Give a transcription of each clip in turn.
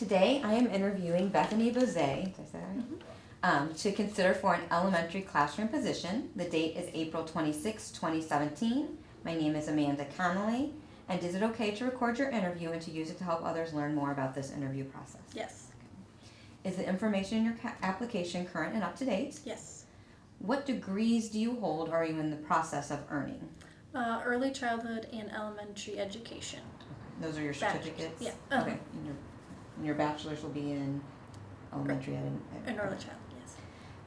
Today, I am interviewing Bethany Bozay, did I say that right? To consider for an elementary classroom position. The date is April 26, 2017. My name is Amanda Connolly. And is it okay to record your interview and to use it to help others learn more about this interview process? Yes. Is the information in your application current and up to date? Yes. What degrees do you hold or are you in the process of earning? Early childhood and elementary education. Those are your certificates? Yeah. Okay. And your bachelor's will be in elementary ed and early childhood, yes.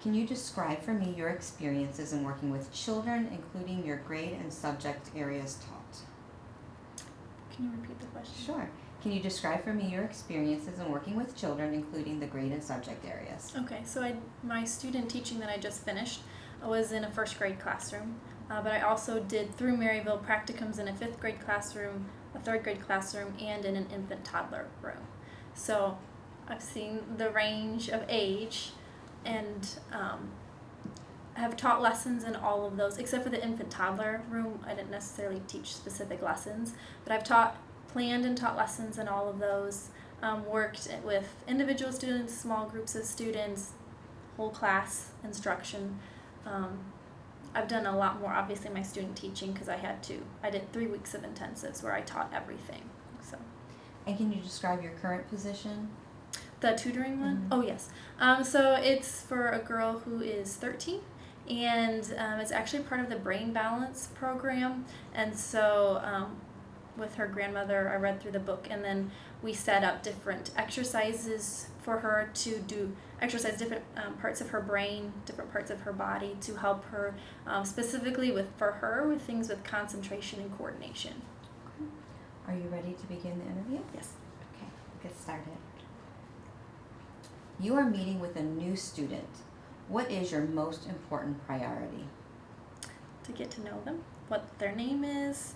Can you describe for me your experiences in working with children, including your grade and subject areas taught? Can you repeat the question? Sure. Can you describe for me your experiences in working with children, including the grade and subject areas? Okay, so my student teaching that I just finished was in a first grade classroom, but I also did through Maryville practicums in a fifth grade classroom, a third grade classroom, and in an infant toddler room. So I've seen the range of age and have taught lessons in all of those, except for the infant toddler room. I didn't necessarily teach specific lessons, but I've planned and taught lessons in all of those. Worked with individual students, small groups of students, whole class instruction. I've done a lot more, obviously, my student teaching because I did 3 weeks of intensives where I taught everything. So. And can you describe your current position? The tutoring one? Mm-hmm. Oh, yes. So it's for a girl who is 13, and it's actually part of the Brain Balance program. And so with her grandmother, I read through the book, and then we set up different exercises for her to exercise different parts of her brain, different parts of her body to help her, specifically with things with concentration and coordination. Are you ready to begin the interview? Yes. Okay, get started. You are meeting with a new student. What is your most important priority? To get to know them, what their name is,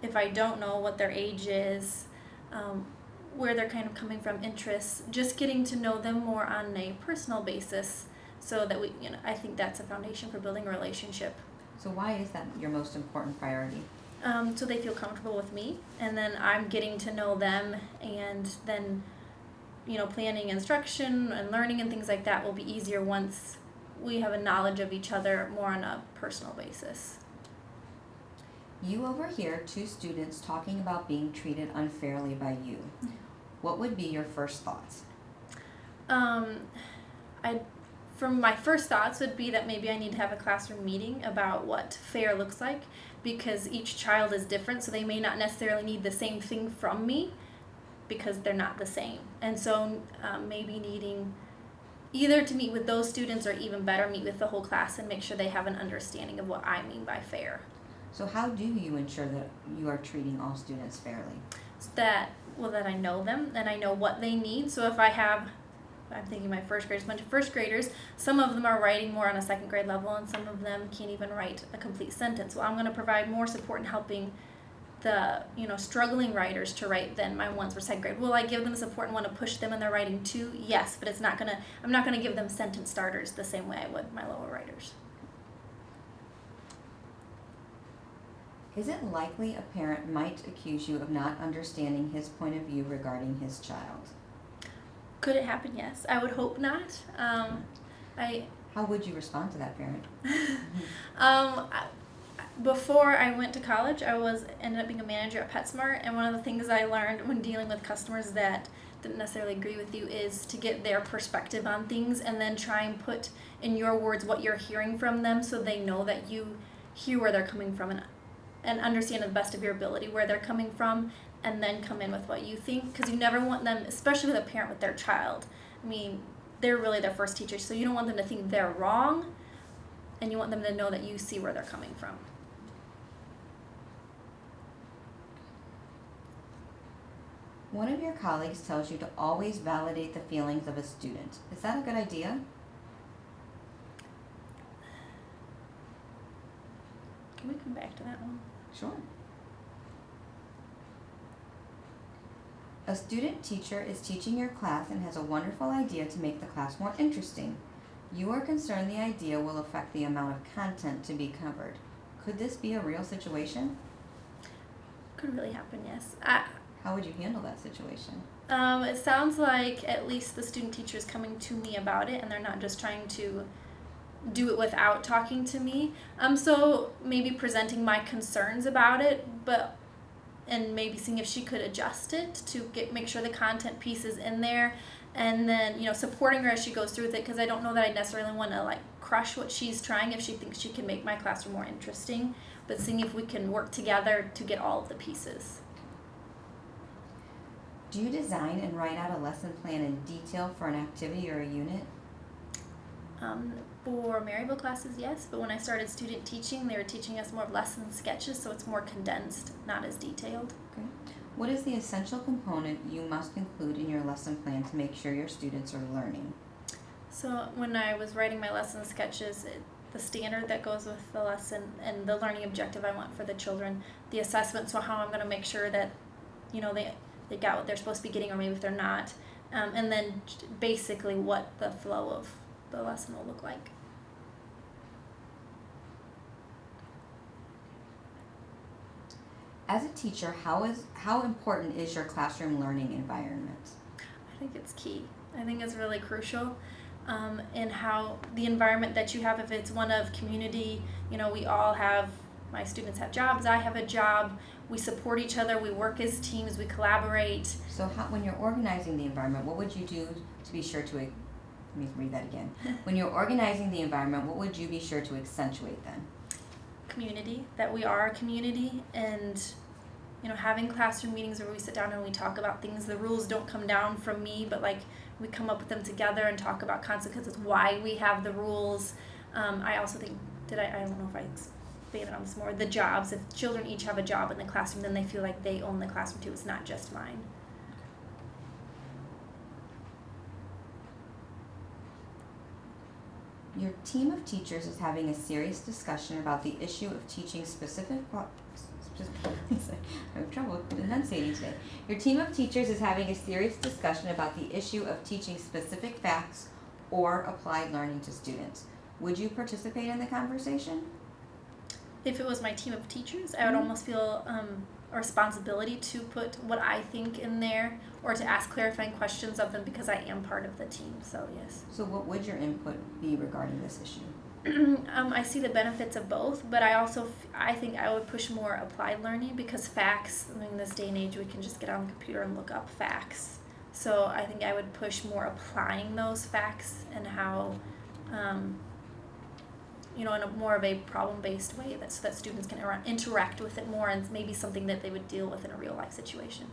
if I don't know what their age is, where they're kind of coming from, interests, just getting to know them more on a personal basis so that I think that's a foundation for building a relationship. So why is that your most important priority? So they feel comfortable with me, and then I'm getting to know them, and then planning instruction and learning and things like that will be easier once we have a knowledge of each other more on a personal basis. You overhear two students talking about being treated unfairly by you. What would be your first thoughts? From my first thoughts would be that maybe I need to have a classroom meeting about what fair looks like, because each child is different, so they may not necessarily need the same thing from me because they're not the same. And so maybe needing either to meet with those students or even better, meet with the whole class and make sure they have an understanding of what I mean by fair. So how do you ensure that you are treating all students fairly? So that I know them and I know what they need. So if I'm thinking my first graders, a bunch of first graders, some of them are writing more on a second grade level and some of them can't even write a complete sentence. Well, I'm going to provide more support in helping the struggling writers to write than my ones for second grade. Will I give them support and want to push them in their writing too? Yes, but I'm not gonna give them sentence starters the same way I would my lower writers. Is it likely a parent might accuse you of not understanding his point of view regarding his child? Could it happen? Yes. I would hope not. How would you respond to that parent? Before I went to college, ended up being a manager at PetSmart, and one of the things I learned when dealing with customers that didn't necessarily agree with you is to get their perspective on things and then try and put in your words what you're hearing from them so they know that you hear where they're coming from and understand to the best of your ability where they're coming from, and then come in with what you think, because you never want them, especially with a parent with their child. I mean, they're really their first teacher, so you don't want them to think they're wrong, and you want them to know that you see where they're coming from. One of your colleagues tells you to always validate the feelings of a student. Is that a good idea? Can we come back to that one? Sure. A student teacher is teaching your class and has a wonderful idea to make the class more interesting. You are concerned the idea will affect the amount of content to be covered. Could this be a real situation? Could really happen, yes. How would you handle that situation? It sounds like at least the student teacher is coming to me about it, and they're not just trying to do it without talking to me. So maybe presenting my concerns about it, and maybe seeing if she could adjust it to make sure the content piece is in there, and then supporting her as she goes through with it, because I don't know that I necessarily want to like crush what she's trying if she thinks she can make my classroom more interesting, but seeing if we can work together to get all of the pieces. Do you design and write out a lesson plan in detail for an activity or a unit? For Maryville classes, yes, but when I started student teaching, they were teaching us more of lesson sketches, so it's more condensed, not as detailed. Okay. What is the essential component you must include in your lesson plan to make sure your students are learning? So when I was writing my lesson sketches, the standard that goes with the lesson and the learning objective I want for the children, the assessment, so how I'm going to make sure that they got what they're supposed to be getting, or maybe if they're not, and then basically what the flow of the lesson will look like. As a teacher, how important is your classroom learning environment? I think it's key. I think it's really crucial. In how the environment that you have, if it's one of community, we all have, my students have jobs, I have a job, we support each other, we work as teams, we collaborate. So when you're organizing the environment, what would you do to be sure to, let me read that again. When you're organizing the environment, what would you be sure to accentuate then? Community, that we are a community, and having classroom meetings where we sit down and we talk about things. The rules don't come down from me, but like we come up with them together and talk about consequences, why we have the rules. I also think, I don't know if I expanded on this more, the jobs. If children each have a job in the classroom, then they feel like they own the classroom too. It's not just mine. Your team of teachers is having a serious discussion about the issue of teaching specific I'm having trouble enunciating today. Your team of teachers is having a serious discussion about the issue of teaching specific facts or applied learning to students. Would you participate in the conversation? If it was my team of teachers, I would almost feel a responsibility to put what I think in there, or to ask clarifying questions of them, because I am part of the team, so yes. So what would your input be regarding this issue? I see the benefits of both, but I think I would push more applied learning, because facts, in this day and age, we can just get on the computer and look up facts. So I think I would push more applying those facts, and how, in a more of a problem-based way, so that students can interact with it more, and maybe something that they would deal with in a real-life situation.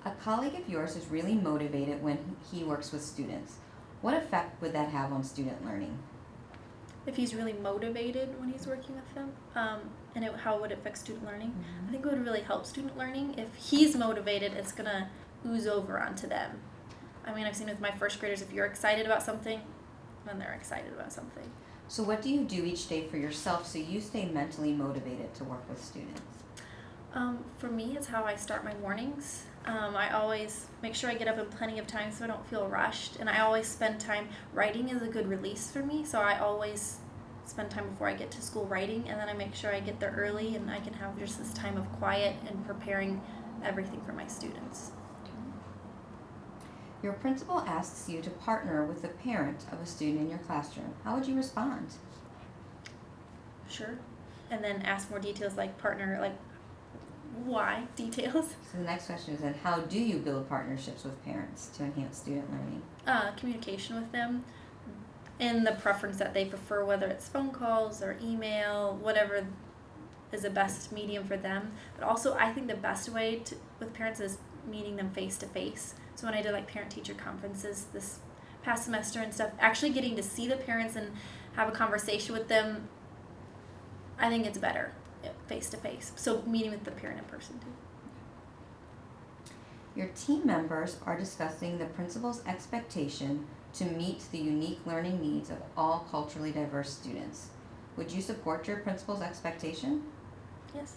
A colleague of yours is really motivated when he works with students. What effect would that have on student learning? If he's really motivated when he's working with them, and how would it affect student learning? Mm-hmm. I think it would really help student learning. If he's motivated, it's going to ooze over onto them. I mean, I've seen with my first graders, if you're excited about something, then they're excited about something. So what do you do each day for yourself so you stay mentally motivated to work with students? For me, it's how I start my mornings. I always make sure I get up in plenty of time so I don't feel rushed, and I always spend time writing is a good release for me, so I always spend time before I get to school writing, and then I make sure I get there early and I can have just this time of quiet and preparing everything for my students. Your principal asks you to partner with the parent of a student in your classroom. How would you respond? Sure. And then ask more details, like partner, like why details. So the next question is then, how do you build partnerships with parents to enhance student learning? Communication with them, and the preference that they prefer, whether it's phone calls or email, whatever is the best medium for them. But also, I think the best way with parents is meeting them face to face. So when I did like parent-teacher conferences this past semester and stuff, actually getting to see the parents and have a conversation with them, I think it's better face to face. So meeting with the parent in person too. Your team members are discussing the principal's expectation to meet the unique learning needs of all culturally diverse students. Would you support your principal's expectation? Yes.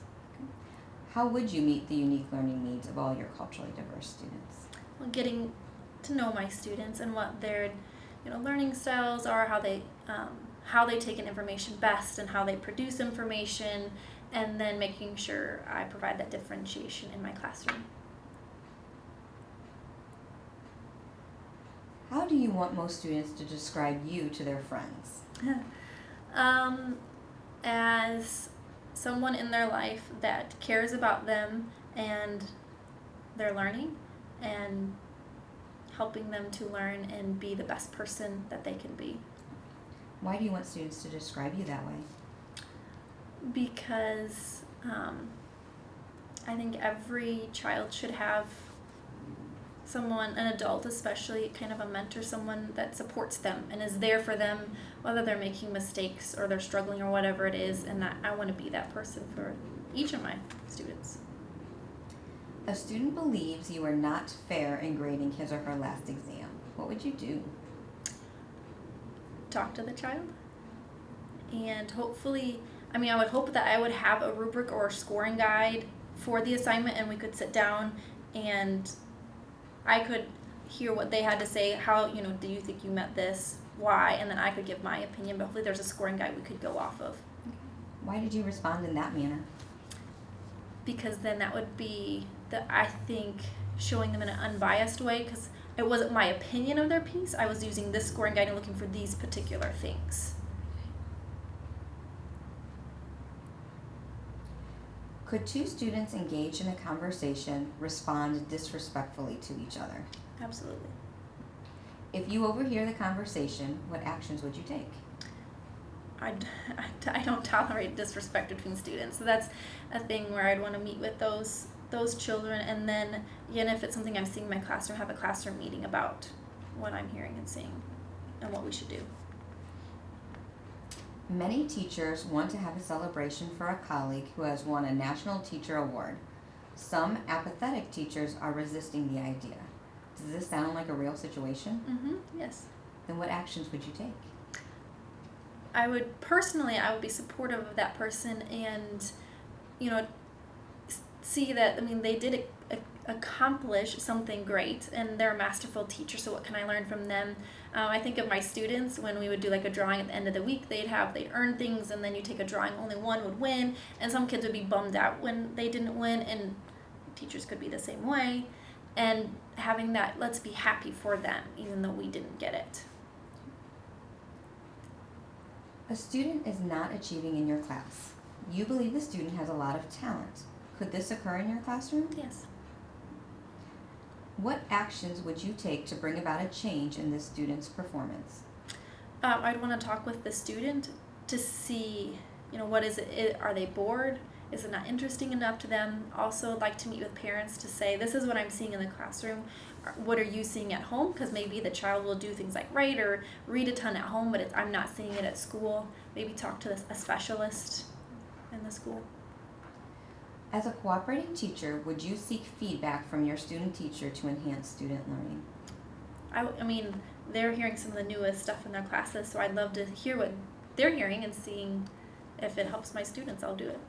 How would you meet the unique learning needs of all your culturally diverse students? Well, getting to know my students and what their learning styles are, how they take in information best, and how they produce information, and then making sure I provide that differentiation in my classroom. How do you want most students to describe you to their friends? As someone in their life that cares about them and their learning and helping them to learn and be the best person that they can be. Why do you want students to describe you that way? Because I think every child should have someone, an adult especially, kind of a mentor, someone that supports them and is there for them, whether they're making mistakes or they're struggling or whatever it is, and that I want to be that person for each of my students. A student believes you are not fair in grading his or her last exam. What would you do? Talk to the child, and hopefully, I would hope that I would have a rubric or a scoring guide for the assignment, and we could sit down and I could hear what they had to say. How, do you think you met this? Why? And then I could give my opinion, but hopefully there's a scoring guide we could go off of. Why did you respond in that manner? Because then that would be, I think, showing them in an unbiased way, because it wasn't my opinion of their piece. I was using this scoring guide and looking for these particular things. Could two students engaged in a conversation respond disrespectfully to each other? Absolutely. If you overhear the conversation, what actions would you take? I don't tolerate disrespect between students. So that's a thing where I'd want to meet with those children, and then again, if it's something I'm seeing in my classroom, have a classroom meeting about what I'm hearing and seeing and what we should do. Many teachers want to have a celebration for a colleague who has won a National Teacher Award. Some apathetic teachers are resisting the idea. Does this sound like a real situation? Yes. Then what actions would you take? I would be supportive of that person and, see that, they did accomplish something great and they're a masterful teacher, so what can I learn from them? I think of my students when we would do like a drawing at the end of the week, they'd earn things, and then you take a drawing, only one would win, and some kids would be bummed out when they didn't win, and teachers could be the same way, and having that, let's be happy for them even though we didn't get it. A student is not achieving in your class. You believe the student has a lot of talent. Could this occur in your classroom? Yes. What actions would you take to bring about a change in this student's performance? I'd want to talk with the student to see, what is it? Are they bored? Is it not interesting enough to them? Also, I'd like to meet with parents to say, this is what I'm seeing in the classroom. What are you seeing at home? Because maybe the child will do things like write or read a ton at home, but I'm not seeing it at school. Maybe talk to a specialist in the school. As a cooperating teacher, would you seek feedback from your student teacher to enhance student learning? They're hearing some of the newest stuff in their classes, so I'd love to hear what they're hearing and seeing if it helps my students, I'll do it.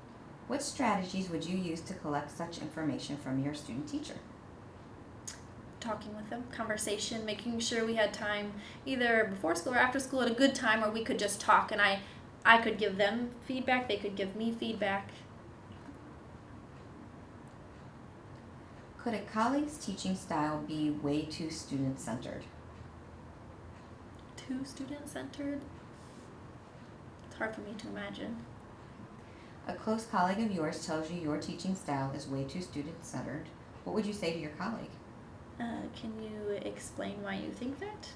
What strategies would you use to collect such information from your student teacher? Talking with them, conversation, making sure we had time either before school or after school at a good time where we could just talk, and I could give them feedback, they could give me feedback. Could a colleague's teaching style be way too student-centered? Too student-centered? It's hard for me to imagine. A close colleague of yours tells you your teaching style is way too student-centered. What would you say to your colleague? Can you explain why you think that?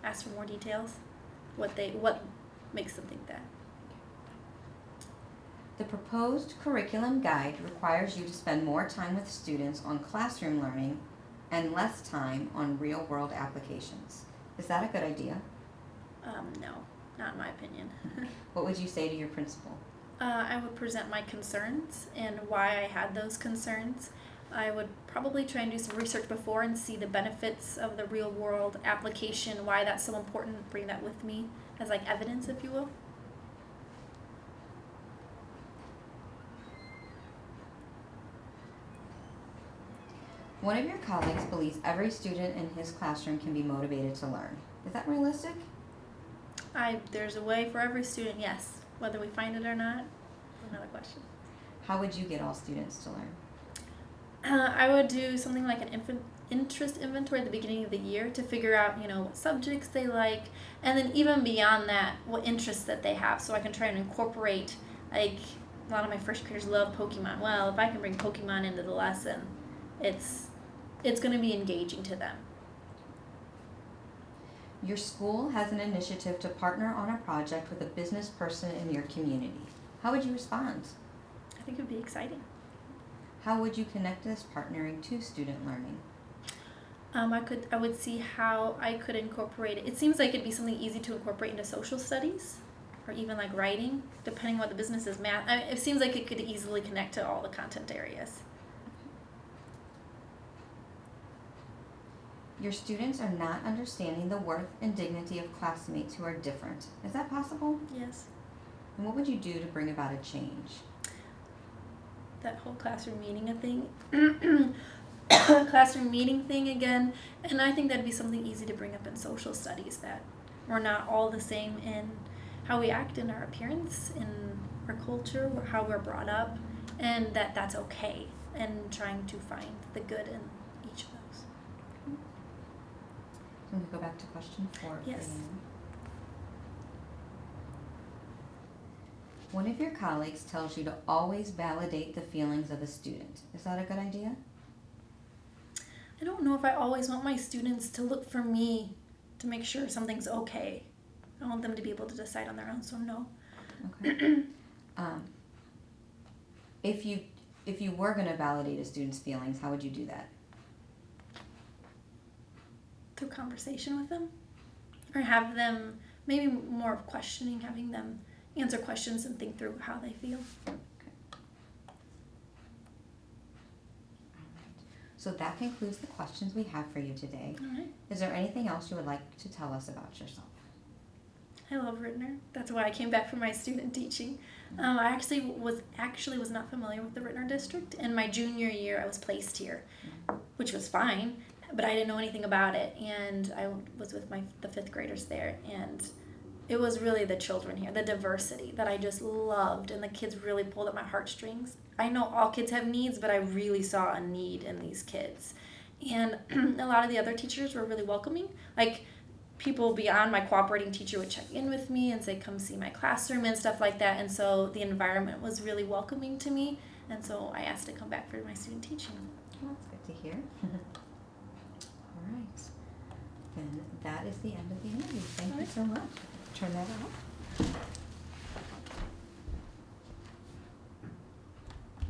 Ask for more details. What makes them think that? The proposed curriculum guide requires you to spend more time with students on classroom learning and less time on real-world applications. Is that a good idea? No, not in my opinion. What would you say to your principal? I would present my concerns and why I had those concerns. I would probably try and do some research before and see the benefits of the real-world application, why that's so important, bring that with me as like evidence, if you will. One of your colleagues believes every student in his classroom can be motivated to learn. Is that realistic? There's a way for every student, yes. Whether we find it or not, another question. How would you get all students to learn? I would do something like an interest inventory at the beginning of the year to figure out, what subjects they like, and then even beyond that, what interests that they have, so I can try and incorporate, like, a lot of my first graders love Pokemon. Well, if I can bring Pokemon into the lesson, it's going to be engaging to them. Your school has an initiative to partner on a project with a business person in your community. How would you respond? I think it would be exciting. How would you connect this partnering to student learning? I would see how I could incorporate it. It seems like it'd be something easy to incorporate into social studies, or even like writing, depending on what the business is. Math. It seems like it could easily connect to all the content areas. Your students are not understanding the worth and dignity of classmates who are different. Is that possible? Yes. And what would you do to bring about a change? That whole classroom meeting thing again, and I think that'd be something easy to bring up in social studies, that we're not all the same in how we act, in our appearance, in our culture, or how we're brought up, and that's okay, and trying to find the good in each of those. I'm going to go back to question 4. Yes. One of your colleagues tells you to always validate the feelings of a student. Is that a good idea? I don't know if I always want my students to look for me to make sure something's okay. I want them to be able to decide on their own, so no. Okay. If you were going to validate a student's feelings, how would you do that? Through conversation with them, or have them, maybe more of questioning, having them answer questions and think through how they feel. Okay. So that concludes the questions we have for you today. All right. Is there anything else you would like to tell us about yourself? I love Rittner. That's why I came back from my student teaching. I actually was not familiar with the Rittner district, and my junior year I was placed here, which was fine, but I didn't know anything about it, and I was with the 5th graders there, and it was really the children here, the diversity that I just loved, and the kids really pulled at my heartstrings. I know all kids have needs, but I really saw a need in these kids. And a lot of the other teachers were really welcoming. Like, people beyond my cooperating teacher would check in with me and say, come see my classroom and stuff like that. And so the environment was really welcoming to me. And so I asked to come back for my student teaching. Well, that's good to hear. All right. Then that is the end of the interview. Thank you so much. Turn that off.